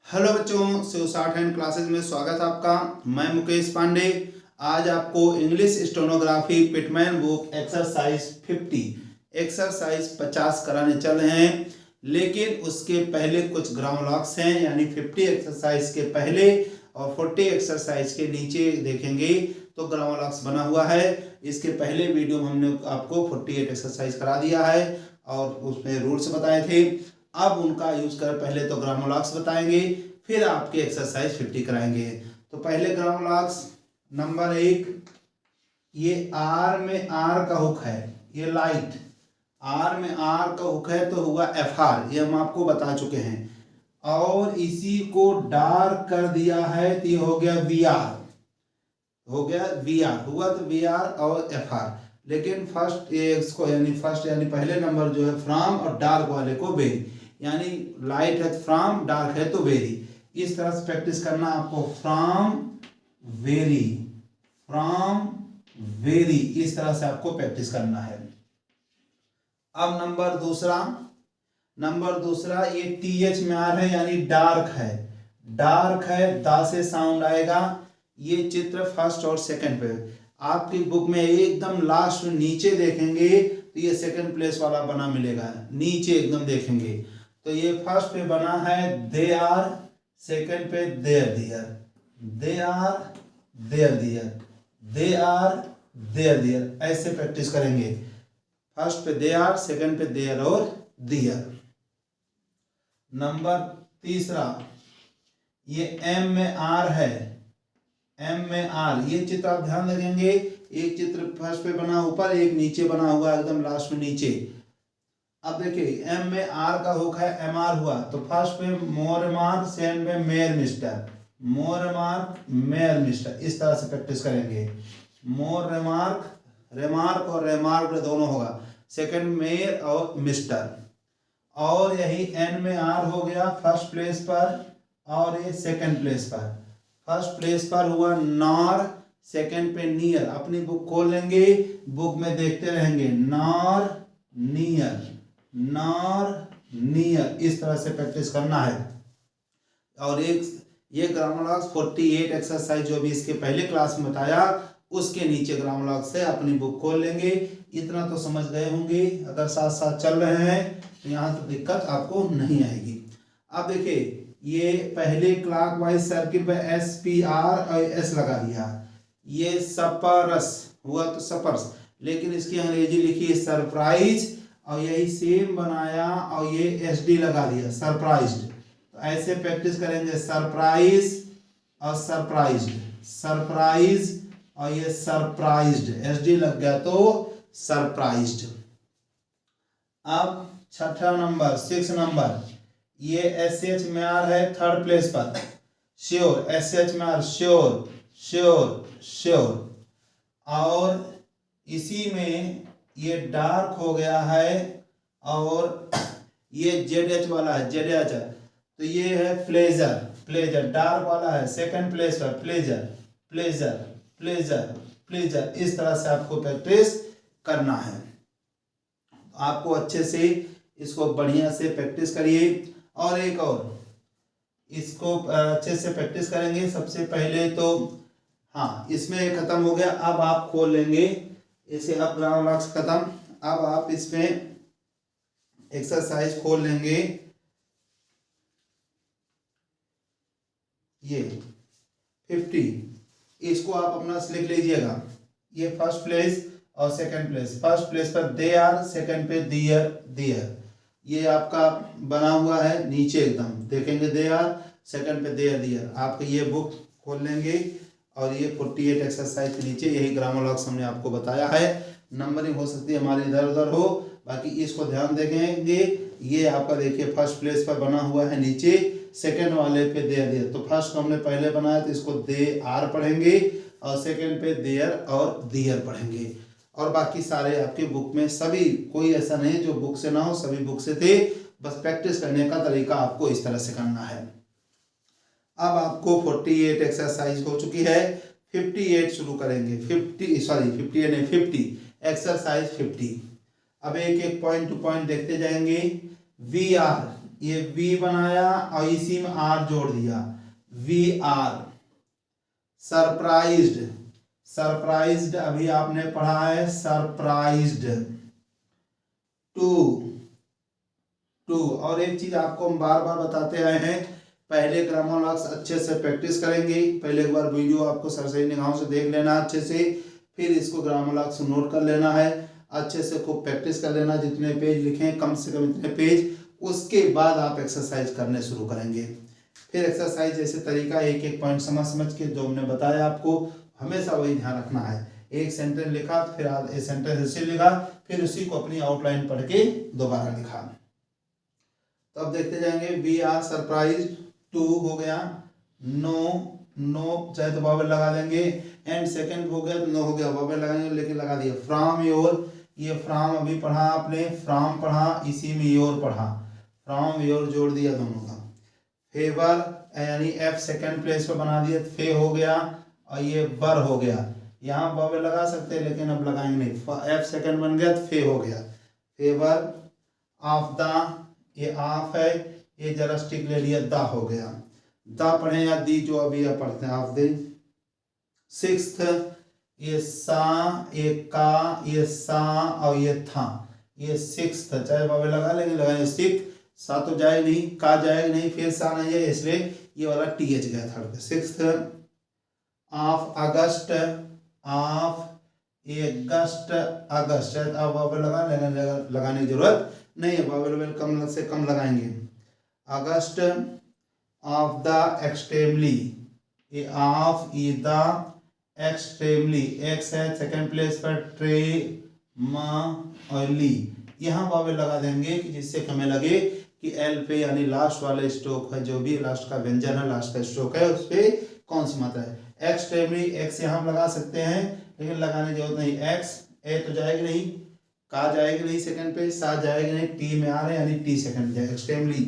Hello बच्चों, Shiv short hand classes में स्वागत है आपका। मैं मुकेश पांडे। आज आपको English stenography Pitman book exercise 50 कराने चल रहे हैं। लेकिन उसके पहले कुछ ग्रामर लॉक्स हैं, यानी 50 एक्सरसाइज के पहले और 40 एक्सरसाइज के नीचे देखेंगे तो ग्रामर लॉक्स बना हुआ है। इसके पहले वीडियो में हमने आपको 48 एक्सरसाइज करा दिया है और उसमें रूल्स बताए थे। अब उनका यूज कर पहले तो ग्रामर लॉक्स बताएंगे, फिर आपके एक्सरसाइज 50 कराएंगे। तो पहले ग्रामर लॉक्स नंबर 1, ये आर में आर का हुक है, ये लाइट आर में आर का हुक है तो हुआ एफ आर, ये हम आपको बता चुके हैं। और इसी को डार्क कर दिया है तो ये हो गया वी आर, हो गया वी आर, हुआ तो वी आर और एफ आर। लेकिन फर्स्ट इसको यानी पहले नंबर जो है फ्रॉम और डार्क वाले को वेरी, यानी लाइट है फ्रॉम, डार्क है तो वेरी। इस तरह से प्रैक्टिस करना आपको, फ्रॉम वेरी, इस तरह से आपको प्रैक्टिस करना है। अब नंबर दूसरा ये टी एच में आर है, यानी डार्क है, दा से साउंड आएगा। ये चित्र फर्स्ट और सेकंड पे आपकी बुक में एकदम लास्ट में नीचे देखेंगे तो ये सेकंड प्लेस वाला बना मिलेगा, नीचे एकदम देखेंगे तो ये फर्स्ट पे बना है दे आर, सेकंड पे there their, they are there their, they are there their, ऐसे प्रैक्टिस करेंगे। फर्स्ट पे दे आर, सेकंड पे देयर और दियर। नंबर तीसरा ये एम में आर है, एम में आर, ये चित्र आप ध्यान रखेंगे। एक चित्र फर्स्ट पे बना ऊपर, एक नीचे बना हुआ एकदम लास्ट में नीचे। अब देखिए एम में आर का हुक है, एम आर हुआ तो फर्स्ट पे मोर मार्क, सेकंड पे मेयर मिस्टर, मोर रिमार्क मेयर मिस्टर, इस तरह से प्रैक्टिस करेंगे। मोर रिमार्क, रिमार्क और रिमार्क दोनों होगा, सेकंड मेयर और मिस्टर। और यही एन में आर हो गया फर्स्ट प्लेस पर और ये सेकंड प्लेस पर। फर्स्ट प्लेस पर हुआ नॉर, सेकंड पे नियर। अपनी बुक खोल लेंगे, बुक में देखते रहेंगे, नॉर नियर, नॉर नियर, इस तरह से प्रैक्टिस करना है। और एक ये ग्रामर लॉक्स 48 एक्सरसाइज जो भी इसके पहले क्लास में बताया उसके नीचे ग्रामर लॉक्स है, अपनी बुक खोल लेंगे। इतना तो समझ गए होंगे, अगर साथ साथ चल रहे हैं तो यहाँ तो दिक्कत आपको नहीं आएगी। अब देखिए ये पहले क्लॉकवाइज सर्किल पे एस पी आर और एस लगा दिया, ये सपर्स हुआ तो सपर्स, लेकिन इसकी अंग्रेजी लिखी है सरप्राइज, और यही सेम बनाया और ये एस डी लगा दिया सरप्राइज्ड। तो ऐसे प्रैक्टिस करेंगे, सरप्राइज और सरप्राइज्ड, सरप्राइज और ये सरप्राइज्ड, एस डी लग गया तो सरप्राइज्ड। अब छठा नंबर 6 नंबर, ये एस एच में आर है थर्ड प्लेस पर, श्योर, एस एच में आर श्योर, श्योर, श्योर। और इसी में ये डार्क हो गया है और ये जेड एच वाला है, जेड एच, तो ये है प्लेजर, प्लेजर डार्क वाला है सेकंड प्लेस पर, प्लेजर, प्लेजर, प्लेजर, प्लेजर, इस तरह से आपको प्रैक्टिस करना है। आपको अच्छे से इसको बढ़िया से प्रैक्टिस करिए। और एक और इसको अच्छे से प्रैक्टिस करेंगे। सबसे पहले तो हाँ, इसमें खत्म हो गया। अब आप खोल लेंगे इसे, अब ग्रामर लॉक्स खत्म। अब आप इसमें एक्सरसाइज खोल लेंगे, ये 50, इसको आप अपना लिख लीजिएगा। ये फर्स्ट प्लेस और सेकंड प्लेस, फर्स्ट प्लेस पर दे आर, सेकंड पे दियर दियर, ये आपका बना हुआ है नीचे एकदम देखेंगे, दे आर, सेकंड पे देयर दियर। आप ये बुक खोल लेंगे और ये 48 एक्सरसाइज के नीचे यही ग्रामर लॉक्स हमने आपको बताया है। नंबरिंग हो सकती है हमारी इधर उधर हो, बाकी इसको ध्यान देखेंगे। ये आपका देखिए फर्स्ट प्लेस पर बना हुआ है नीचे, सेकंड वाले पे देयर दियर, तो फर्स्ट हमने पहले बनाया तो इसको दे आर पढ़ेंगे और सेकंड पे देयर और दियर पढ़ेंगे। और बाकी सारे आपके बुक में सभी, कोई ऐसा नहीं जो बुक से ना हो, सभी बुक से थे, बस प्रैक्टिस करने का तरीका आपको इस तरह से करना है। अब आपको 48 एक्सरसाइज हो चुकी है, 58 शुरू करेंगे। 58 नहीं, 50 एक्सरसाइज 50। अब एक एक पॉइंट टू पॉइंट देखते जाएंगे। वी आर, ये वी बनाया और इसी में आर जोड़ दिया, वी आर। सरप्राइज्ड, सरप्राइज्ड अभी आपने पढ़ा है, सरप्राइज्ड। To, to. और एक चीज आपको हम बार बार बताते आए हैं, पहले ग्रामर लॉक्स अच्छे से प्रैक्टिस करेंगे। पहले एक बार वीडियो आपको सरसरी निगाहों से देख लेना अच्छे से, फिर इसको ग्रामर लॉक्स नोट कर लेना है, अच्छे से खूब प्रैक्टिस कर लेना। जितने पेज लिखें कम से कम इतने पेज, उसके बाद आप एक्सरसाइज करने शुरू करेंगे। फिर एक्सरसाइज जैसे तरीका, एक एक पॉइंट समझ समझ के जो हमने बताया आपको, हमेशा वही ध्यान रखना है। एक सेंटेंस लिखा, फिर एक सेंटेंस ऐसे लिखा, फिर उसी को अपनी आउटलाइन पढ़ के दोबारा लिखा। तो अब देखते जाएंगे। वी आर सरप्राइज्ड, टू हो गया, नो, नो चाहे तो वावेल लगा देंगे, एंड सेकंड हो गया, नो हो गया, वावेल लगाएंगे लेकिन लगा दिया। फ्रॉम योर, ये फ्रॉम अभी पढ़ा आपने, फ्रॉम पढ़ा, इसी में योर पढ़ा, फ्रॉम योर जोड़ दिया दोनों का। फेवर यानी एफ सेकंड प्लेस पे बना दिया, फे हो गया, और ये वर हो गया। यहाँ वावेल लगा सकते हैं लेकिन अब लगाएंगे नहीं, एफ सेकंड बन गया तो फे हो गया। फेवर ऑफ द, ये ऑफ है, ये जरा स्टिक ले लिया, दा हो गया। दा पढ़े या दी, जो अभी आप पढ़ते हैं ऑफ दे। सिक्स्थ, ये सा, ये का, ये सा और ये था, ये सिक्स्थ। चाहे वावेल लगा लेंगे, लगाएंगे सिक्स, सा तो जाए नहीं, का जाएगा नहीं, फिर सा नहीं है, इसलिए ये वाला टी एच गया थर्ड पे। सिक्स्थ, ऑफ अगस्त, ऑफ ये अगस्त, अगस्त। अब वावेल लगाने की जरूरत नहीं है, वावेल कम से कम लगाएंगे। अगस्त ऑफ द एक्सट्रीमली, ये ऑफ, ये द एक्सट्रीमली, एक्स है सेकंड प्लेस पर, ट्रे, मा और ली। यहाँ वावेल लगा देंगे कि जिससे हमें लगे कि एल पे यानी लास्ट वाले स्ट्रोक है, जो भी लास्ट का व्यंजन है, लास्ट का स्ट्रोक है, उस पे कौन सी मात्रा है। एक्सट्रीमली, एक्स यहाँ हम लगा सकते हैं लेकिन लगाने की जरूरत नहीं। एक्स, ए तो जाएगी नहीं, का जाएगी नहीं सेकंड पे, सा जाएगी नहीं, टी में आ रहे हैं यानी टी सेकंड जाएगा। एक्सट्रीमली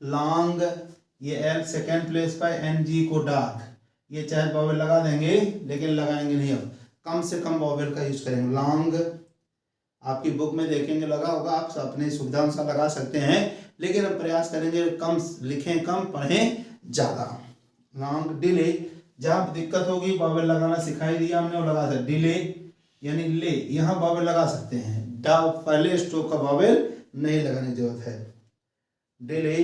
लॉन्ग, ये एल सेकंड प्लेस पर, एन जी को डार्क, ये चाहे वावेल लगा देंगे लेकिन लगाएंगे नहीं, अब कम से कम वावेल का यूज करेंगे। लॉन्ग आपकी बुक में देखेंगे लगा होगा, आप अपनी सुविधा अनुसार लगा सकते हैं, लेकिन हम प्रयास करेंगे कम लिखें, कम पढ़ें ज़्यादा। लॉन्ग। डिले, जहाँ दिक्कत होगी वावेल लगाना सिखाई दिया हमने, वो लगा सकते। डिले यानी ले, यहाँ वावेल लगा सकते हैं, डा पहले स्ट्रोक का वावेल नहीं लगाने की जरूरत है। डिले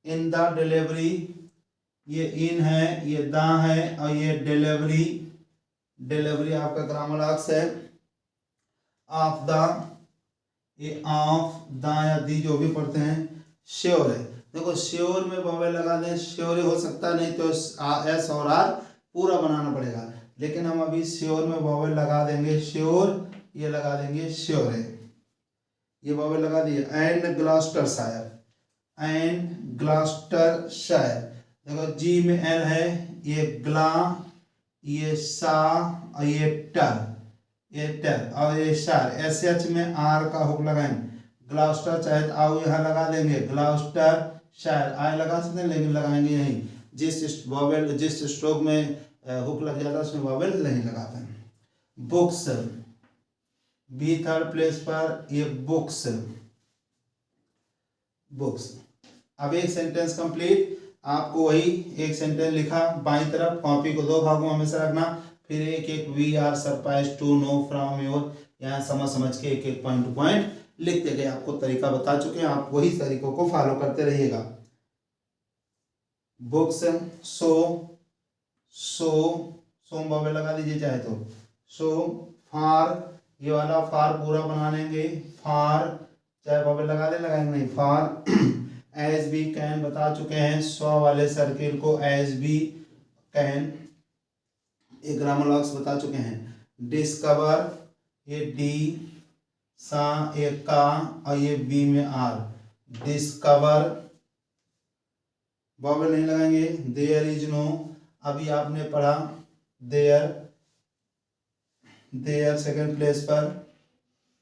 इन द डिलीवरी, ये इन है, ये दा है, और ये डिलीवरी, डिलीवरी आपका ग्रामर लॉक्स है। ऑफ द, ये ऑफ, दा या दी जो भी पढ़ते हैं। श्योर है, देखो श्योर में वावेल लगा दें, श्योर हो सकता नहीं तो एस और आर पूरा बनाना पड़ेगा, लेकिन हम अभी श्योर में वावेल लगा देंगे, श्योर ये लगा देंगे, श्योर है, ये वावेल लगा दिए। एंड ग्लॉस्टर शायर, एंड ग्लॉस्टर शायर, देखो जी में एल है, ये ग्ला, ये सा और ये टर, ये टर और ये शार, एस एच में आर का हुक लगाएंगे। ग्लॉस्टर चाहे आओ यहाँ लगा देंगे, ग्लॉस्टर शायर, आय लगा सकते हैं लेकिन लगाएंगे नहीं, जिस वावेल जिस स्ट्रोक में हुक लग जाता है उसमें वावेल नहीं लगाते हैं। बुक्स, बी थर्ड प्लेस पर, ये बुक्स, बुक्स। अब एक सेंटेंस कंप्लीट, आपको वही एक सेंटेंस लिखा बाईं तरफ, कॉपी को दो भागों में हमेशा रखना, फिर एक एक we are surprise, to, no, from, your, यहाँ समझ समझ के एक एक पॉइंट टू पॉइंट लिखते गए। आपको तरीका बता चुके हैं, आप वही तरीकों को फॉलो करते रहिएगा। बुक्स, सो, सो, सोम वावेल लगा दीजिए चाहे तो, सो। फार, ये वाला फार पूरा बना लेंगे, फार चाहे वावेल लगा दे, लगाएंगे नहीं, फार। एज बी कैन बता चुके हैं, सौ वाले सर्किल को एज बी कैन, ये ग्रामर लॉक्स बता चुके हैं। डिस्कवर, ये डी, सा, ये का और ये बी में आर, डिस्कवर, वावेल नहीं लगाएंगे। देयर इज नो, अभी आपने पढ़ा, देयर, देयर सेकंड प्लेस पर,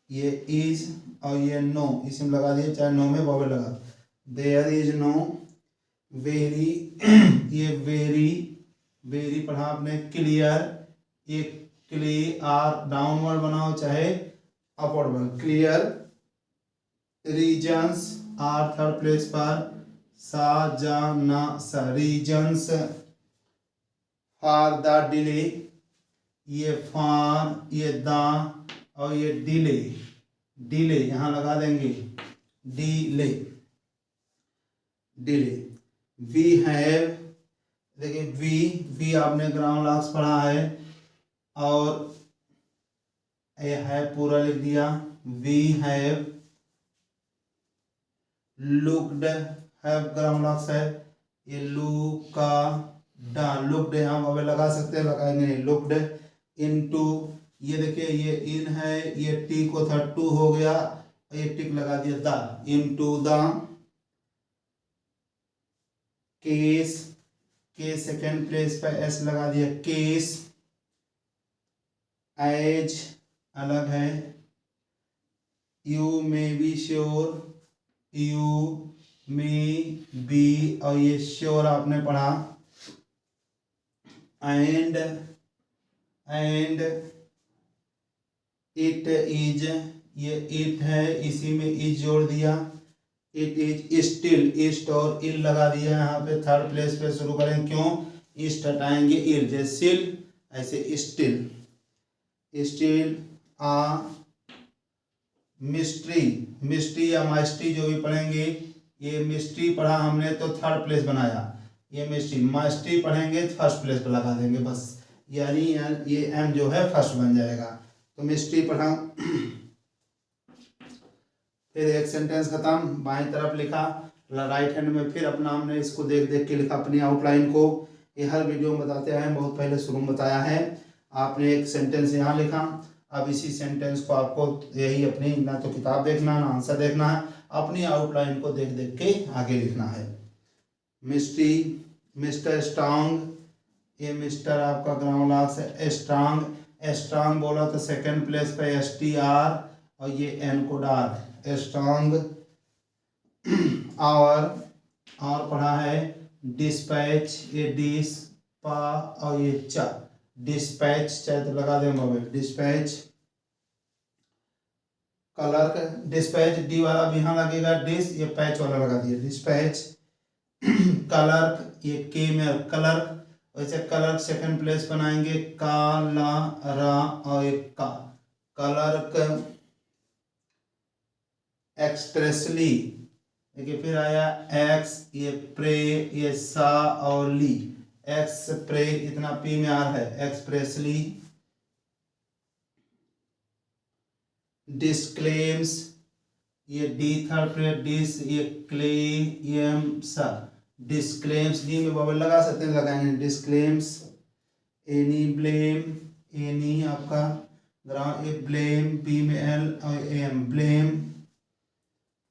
ये इज और ये नो, इसमें लगा दिए, चाहे नो में वावेल लगा। There is no. वेरी, ये वेरी, वेरी पढ़ा आपने। क्लियर, ये क्लियर, डाउनवर्ड बनाओ चाहे अपवर्ड बनाओ, clear, reasons, are third place पर, सा जा ना सा, रीजन्स फॉर द डिले, ये फॉर, ये द और ये डिले, डिले यहाँ लगा देंगे, डिले, डिले। वी हैव, देखिए वी आपने ग्राउंड लॉक्स पढ़ा है और ये है पूरा लिख दिया। We have looked, have ground locks है, ये लुका डा, लुक्ड यहाँ वहाँ लगा सकते हैं, लगाएंगे नहीं, लुक्ड इनटू, ये देखिए ये इन है, ये टी को था टू हो गया, ये टिक लगा दिया द, इनटू द केस, के सेकेंड प्लेस पे एस लगा दिया, केस, एज अलग है, you may be sure, you may be और ये श्योर आपने पढ़ा, एंड इट इज, ये इट है इसी में इज जोड़ दिया, इट इज स्टिल, ईस्ट और इल लगा दिया यहाँ पे, थर्ड प्लेस पे शुरू करें, क्यों ईस्ट हटाएंगे इल, जैसे सिल ऐसे स्टिल, स्टिल आ मिस्ट्री, मिस्ट्री या मास्ट्री जो भी पढ़ेंगे, ये मिस्ट्री पढ़ा हमने तो थर्ड प्लेस बनाया, ये मिस्ट्री, मास्ट्री पढ़ेंगे तो फर्स्ट प्लेस पर लगा देंगे बस, यानी ये एम जो है फर्स्ट बन जाएगा। तो मिस्ट्री पढ़ा, फिर एक सेंटेंस खत्म, बाएं तरफ लिखा, राइट हैंड में फिर अपना हमने इसको देख देख के लिखा अपनी आउटलाइन को, ये हर वीडियो में बताते हैं, बहुत पहले शुरू में बताया है। आपने एक सेंटेंस यहाँ लिखा, अब इसी सेंटेंस को आपको यही अपनी ना तो किताब देखना ना आंसर देखना है, अपनी आउटलाइन को देख देख के आगे लिखना है। मिस्ट्री, मिस्टर स्ट्रांग, ये मिस्टर आपका ग्राउंड लॉक्स है, स्ट्रांग, स्ट्रांग बोला तो सेकंड प्लेस पे एस टी आर और ये एन को डाल, स्ट्रांग। और पढ़ा है डिस्पैच, ये डिस पा और ये चा, डिस्पैच चाहे तो लगा देंगे, डिस्पैच। क्लर्क, डिस्पैच डी वाला भी यहाँ लगेगा, डिस ये पैच वाला लगा दिया, डिस्पैच। क्लर्क, ये के में क्लर्क, वैसे क्लर्क सेकंड प्लेस बनाएंगे, का ला रा और एक का, क्लर्क। एक्सप्रेसली, देखिए फिर आया एक्स, ये प्रे, ये सा और ली, एक्स प्रे इतना पी में आ है, एक्सप्रेसली। डिस्क्लेम्स, ये डी थर्ड प्लेस, डिस ये क्लेम सा, डिस्क्लेम्स, डी में बबल लगा सकते हैं, लगाएंगे डिस्क्लेम्स। एनी ब्लेम, एनी आपका ग्राउंड, ए ब्लेम बी में एल और M, blame.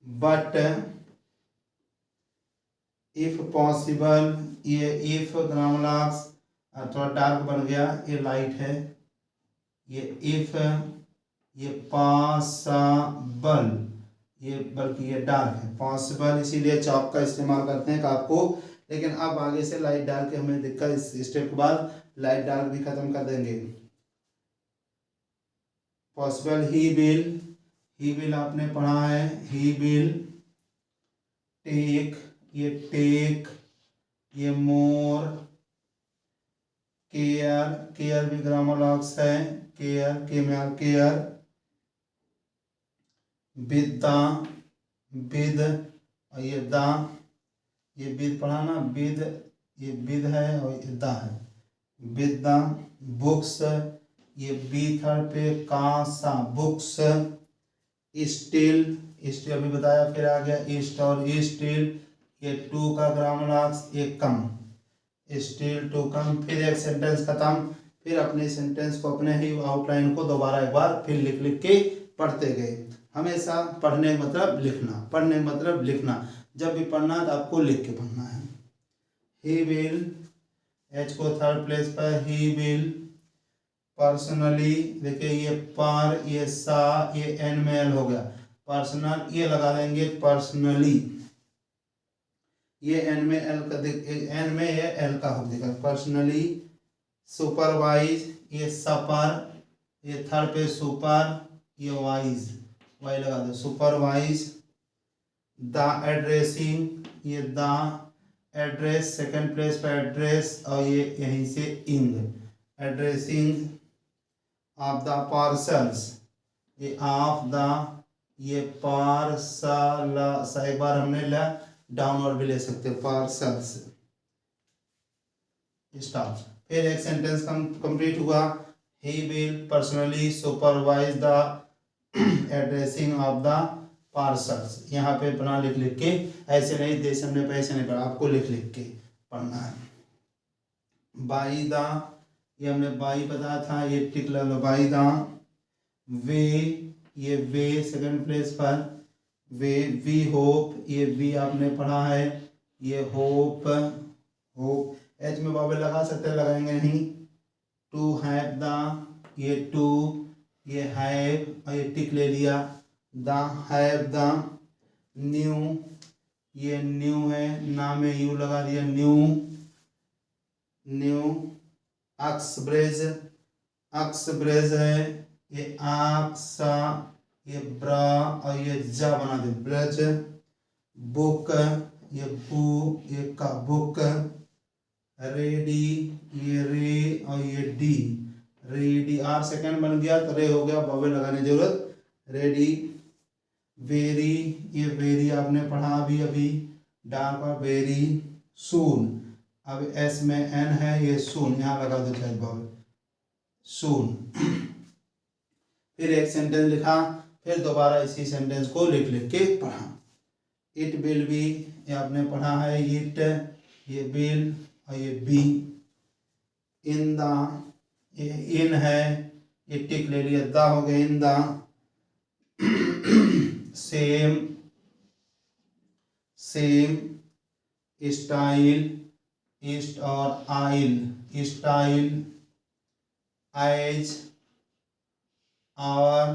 But if possible, ये इफ ग्राउंड लॉक्स थोड़ा डार्क बन गया, ये लाइट है, ये इफ, ये पॉसिबल, ये बल्कि ये डार्क है, पॉसिबल इसीलिए चॉक का इस्तेमाल करते हैं आपको, लेकिन अब आगे से लाइट डाल के हमें दिक्कत, इस स्टेप के बाद लाइट डाल भी खत्म कर देंगे। पॉसिबल, ही विल आपने पढ़ा है, ही विल टेक, ये टेक, ये मोर, केयर, केयर भी ग्रामर लॉक्स है, केयर के में केयर। विद, विद और ये दा, ये विद पढ़ा ना, विद ये विद है और ये दा है, विद दा। बुक्स, ये बी थर्ड पे का सा, बुक्स। स्टिल, स्टिल अभी बताया, फिर आ गया ईस्ट और स्टिल, ये टू का ग्रामर लॉक्स, ये कम, स्टिल टू कम। फिर एक सेंटेंस खत्म, फिर अपने सेंटेंस को अपने ही आउटलाइन को दोबारा एक बार फिर लिख लिख के पढ़ते गए। हमेशा पढ़ने मतलब लिखना, पढ़ने मतलब लिखना, जब भी पढ़ना है तो आपको लिख के पढ़ना है। ही विल, एच को थर्ड प्लेस पर, ही विल पर्सनली, देखिए ये पर, ये सा, ये एन में एल हो गया, पर्सनल ये लगा देंगे, पर्सनली, ये एन में एल का, एन में ये एल का हो देगा, पर्सनली। सुपरवाइज, ये सपर, ये थर्ड पे सुपर, ये वाइज, वाई लगा दो, सुपरवाइज। द एड्रेसिंग, ये द एड्रेस, सेकंड प्लेस पर एड्रेस और ये यहीं से इंग, एड्रेसिंग ऑफ द पार्सल्स, ये ऑफ द, ये पार्सल सा एक बार हमने ला डाउनवर्ड भी ले सकते हैं, पार्सल्स स्टॉप। फिर एक सेंटेंस कंप्लीट हुआ, he will personally supervise the addressing of the parcels. यहाँ पे बना लिख लिख के, ऐसे नहीं जैसे हमने पैसे नहीं पढ़ा, आपको लिख लिख के पढ़ना है। बाई द, ये हमने बाई बताया था, ये टिक लगा लो, बाई द वे, ये वे सेकंड प्लेस पर, वे वी होप, ये वी आपने पढ़ा है, ये होप, होप एच में बाबे लगा सकते, लगाएंगे नहीं। टू हैव द, ये टू, ये हैव और ये टिक ले लिया, द हैव द, न्यू, ये न्यू है, नाम में यू लगा दिया, न्यू, न्यू, अक्स ब्रेज, अक्स ब्रेज है, ये आक्सा, ये ब्रा और ये जा बना दे, ब्रज, बुक, ये बू, ये का बुक, रेडी, ये रे और ये डी, रेडी, आर सेकंड बन गया तो रे हो गया, बाबे लगाने की जरूरत, रेडी, वेरी, ये वेरी आपने पढ़ा अभी डाल पर, वेरी, सून, अब एस में एन है, ये सून यहाँ लगा दो चाहे बाबे, सून। फिर एक सेंटेंस लिखा, फिर दोबारा इसी सेंटेंस को लिख लिख के पढ़ा। इट विल बी, ये आपने पढ़ा है, इट, ये विल और ये बी, इन द, ये इन है, ये टिक ले लिया, द हो गया, in the, same, same, style, east और आइल, स्टाइल, एज, और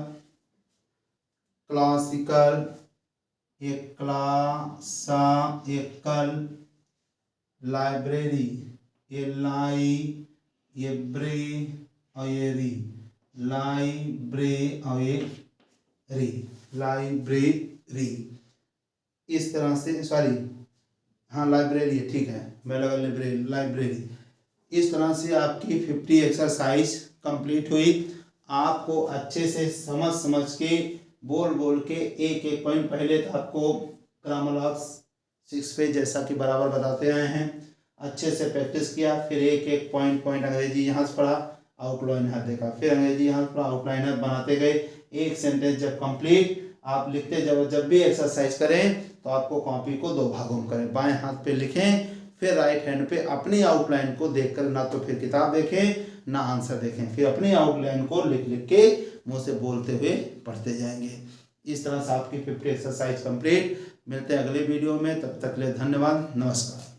क्लासिकल, ये क्लासा, ये कल, लाइब्रेरी, ये लाई, ये ब्रे और ये री, लाइब्रे और ये री, लाइब्रेरी। इस तरह से, सॉरी हाँ लाइब्रेरी है, ठीक है, मैं लगा लाइब्रेरी, लाइब्रेरी। इस तरह से आपकी 50 एक्सरसाइज कंप्लीट हुई। आपको अच्छे से समझ के बोल के एक एक पॉइंट, पहले तो आपको ग्रामर लॉक्स 6 पेज जैसा कि बराबर बताते आए हैं, अच्छे से प्रैक्टिस किया, फिर एक एक पॉइंट अंग्रेजी यहाँ से पढ़ा, आउटलाइन यहाँ देखा, फिर अंग्रेजी यहाँ से पढ़ा, आउटलाइन बनाते गए। एक सेंटेंस जब कंप्लीट आप लिखते, जब भी एक्सरसाइज करें तो आपको कॉपी को 2 भागों में करें, बाएं हाथ पे लिखें, फिर राइट हैंड पे अपनी आउटलाइन को देखकर, ना तो फिर किताब देखें ना आंसर देखें, फिर अपनी आउटलाइन को लिख लिख के मुंह से बोलते हुए पढ़ते जाएंगे। इस तरह से आपकी 50 एक्सरसाइज कंप्लीट। मिलते हैं अगले वीडियो में, तब तक के लिए धन्यवाद, नमस्कार।